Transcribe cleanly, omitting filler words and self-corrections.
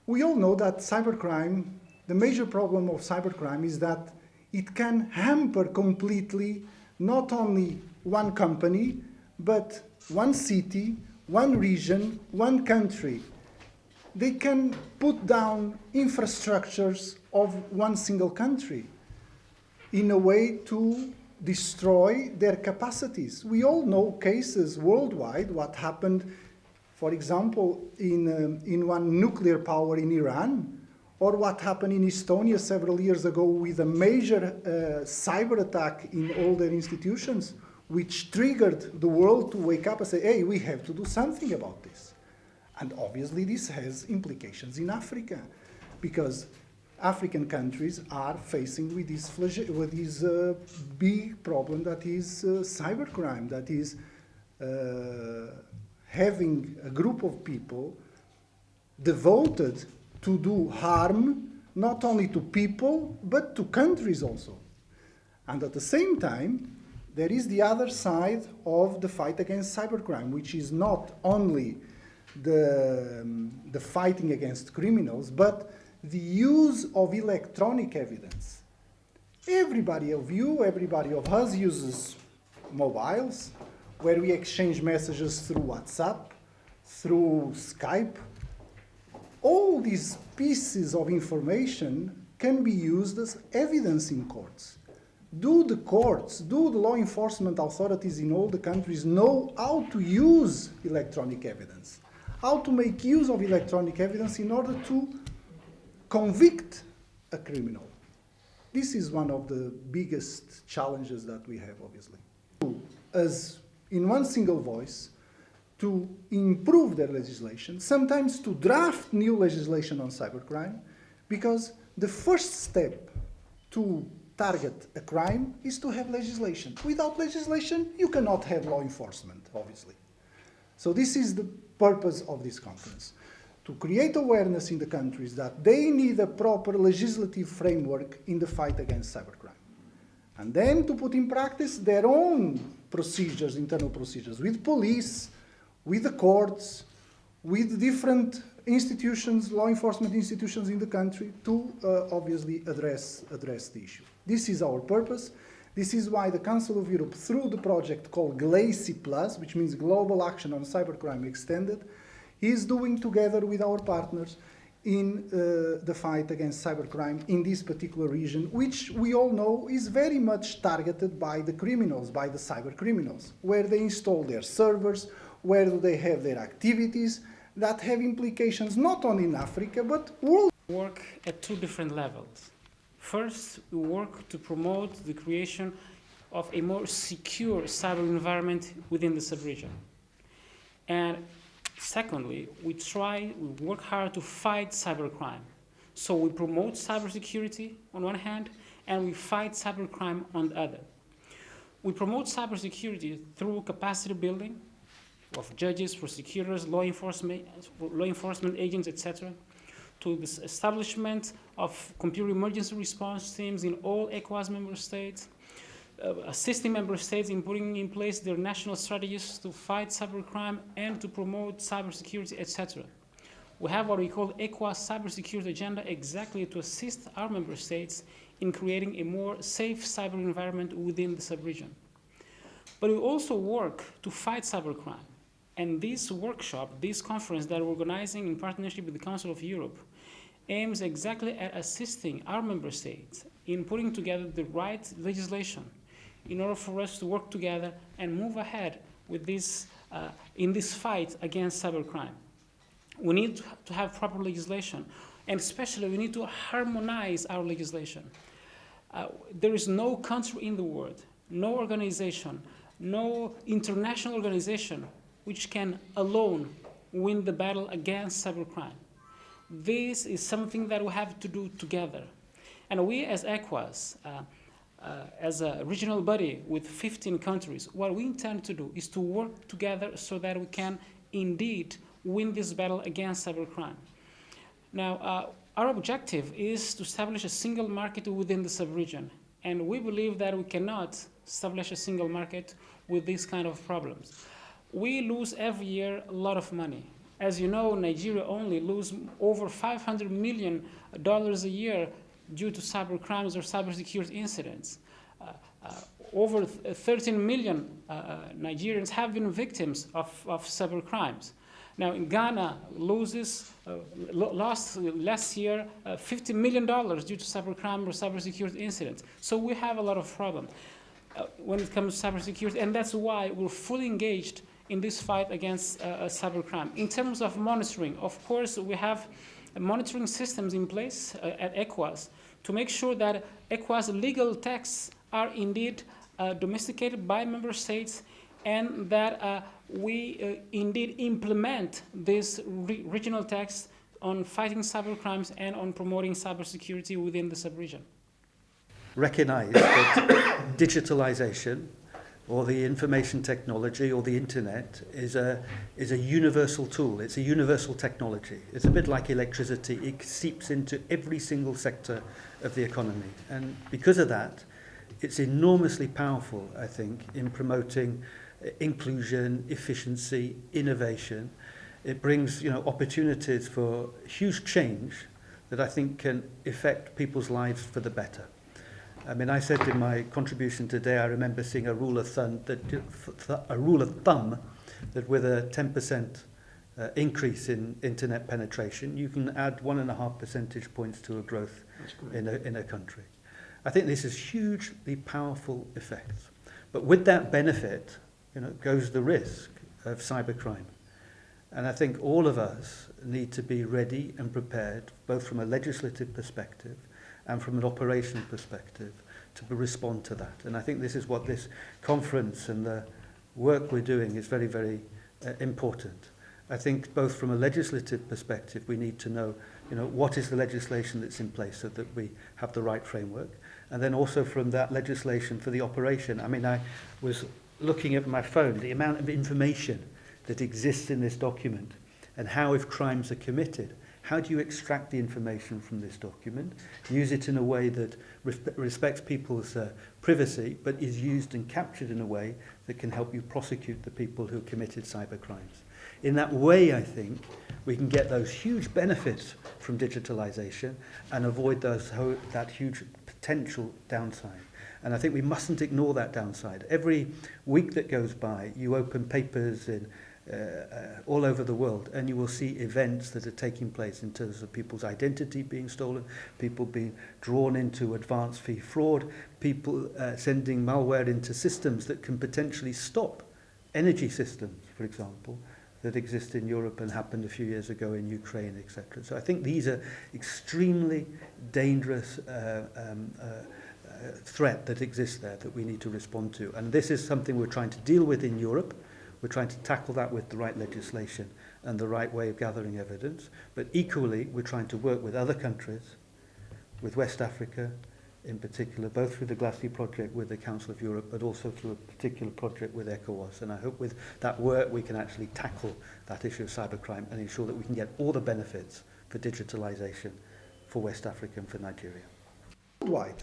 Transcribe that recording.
We all know that cybercrime, the major problem of cybercrime is that it can hamper completely not only one company, but one city, one region, one country. They can put down infrastructures of one single country in a way to destroy their capacities. We all know cases worldwide, what happened, for example, in one nuclear power in Iran, or what happened in Estonia several years ago with a major cyber attack in all their institutions, which triggered the world to wake up and say, hey, we have to do something about this. And obviously this has implications in Africa, because African countries are facing with this big problem that is cybercrime, that is having a group of people devoted to do harm not only to people, but to countries also. And at the same time, there is the other side of the fight against cybercrime, which is not only the fighting against criminals, but the use of electronic evidence. Everybody of you, everybody of us uses mobiles, where we exchange messages through WhatsApp, through Skype. All these pieces of information can be used as evidence in courts. Do the courts, do the law enforcement authorities in all the countries know how to use electronic evidence? How to make use of electronic evidence in order to convict a criminal? This is one of the biggest challenges that we have, obviously. As in one single voice, to improve their legislation, sometimes to draft new legislation on cybercrime, because the first step to target a crime is to have legislation. Without legislation, you cannot have law enforcement, obviously. So this is the purpose of this conference, to create awareness in the countries that they need a proper legislative framework in the fight against cybercrime. And then to put in practice their own procedures, internal procedures, with police, with the courts, with different institutions, law enforcement institutions in the country, to obviously address the issue. This is our purpose. This is why the Council of Europe, through the project called GLACY+, which means Global Action on Cybercrime Extended, is doing together with our partners in the fight against cybercrime in this particular region, which we all know is very much targeted by the criminals, by the cyber criminals, where they install their servers, where do they have their activities that have implications not only in Africa, but worldwide. We work at two different levels. First, we work to promote the creation of a more secure cyber environment within the sub-region. And secondly, we work hard to fight cybercrime. So we promote cybersecurity on one hand, and we fight cybercrime on the other. We promote cybersecurity through capacity building of judges, prosecutors, law enforcement agents, etc., to the establishment of computer emergency response teams in all ECOWAS member states, assisting member states in putting in place their national strategies to fight cybercrime and to promote cybersecurity, etc. We have what we call ECOWAS cybersecurity agenda exactly to assist our member states in creating a more safe cyber environment within the sub-region. But we also work to fight cybercrime. And this workshop, this conference that we're organizing in partnership with the Council of Europe, aims exactly at assisting our member states in putting together the right legislation in order for us to work together and move ahead with this, in this fight against cybercrime. We need to have proper legislation, and especially we need to harmonize our legislation. There is no country in the world, no organization, no international organization which can alone win the battle against cybercrime. This is something that we have to do together. And we as ECOWAS, as a regional body with 15 countries, what we intend to do is to work together so that we can indeed win this battle against cybercrime. Now, our objective is to establish a single market within the sub-region. And we believe that we cannot establish a single market with these kind of problems. We lose every year a lot of money. As you know, Nigeria only loses over $500 million a year due to cybercrimes or cybersecurity incidents. Over 13 million Nigerians have been victims of cybercrimes. Now, in Ghana lost last year $50 million due to cybercrime or cybersecurity incidents. So we have a lot of problems when it comes to cybersecurity, and that's why we're fully engaged in this fight against cybercrime. In terms of monitoring, of course, we have monitoring systems in place at ECOWAS to make sure that ECOWAS legal texts are indeed domesticated by member states, and that we indeed implement this regional text on fighting cybercrimes and on promoting cybersecurity within the sub-region. Recognize that digitalisation, or the information technology, or the internet, is a universal tool. It's a universal technology. It's a bit like electricity. It seeps into every single sector of the economy. And because of that, it's enormously powerful, I think, in promoting inclusion, efficiency, innovation. It brings, opportunities for huge change that I think can affect people's lives for the better. I mean, I said in my contribution today, I remember seeing a rule of thumb that with a 10% increase in internet penetration, you can add 1.5 percentage points to a growth in a country. I think this is hugely powerful effects. But with that benefit, goes the risk of cybercrime. And I think all of us need to be ready and prepared, both from a legislative perspective and from an operational perspective, to respond to that. And I think this is what this conference and the work we're doing is very, very important. I think both from a legislative perspective, we need to know, what is the legislation that's in place so that we have the right framework. And then also from that legislation for the operation. I mean, I was looking at my phone, the amount of information that exists in this document, and how, if crimes are committed, how do you extract the information from this document, use it in a way that respects people's privacy, but is used and captured in a way that can help you prosecute the people who committed cybercrimes. In that way, I think, we can get those huge benefits from digitalisation and avoid that huge potential downside. And I think we mustn't ignore that downside. Every week that goes by, you open papers in all over the world, and you will see events that are taking place in terms of people's identity being stolen, people being drawn into advance fee fraud, people sending malware into systems that can potentially stop energy systems, for example, that exist in Europe and happened a few years ago in Ukraine, etc. So I think these are extremely dangerous threat that exists there that we need to respond to. And this is something we're trying to deal with in Europe. We're trying to tackle that with the right legislation and the right way of gathering evidence. But equally, we're trying to work with other countries, with West Africa in particular, both through the Glassy project with the Council of Europe, but also through a particular project with ECOWAS. And I hope with that work we can actually tackle that issue of cybercrime and ensure that we can get all the benefits for digitalisation for West Africa and for Nigeria. Worldwide.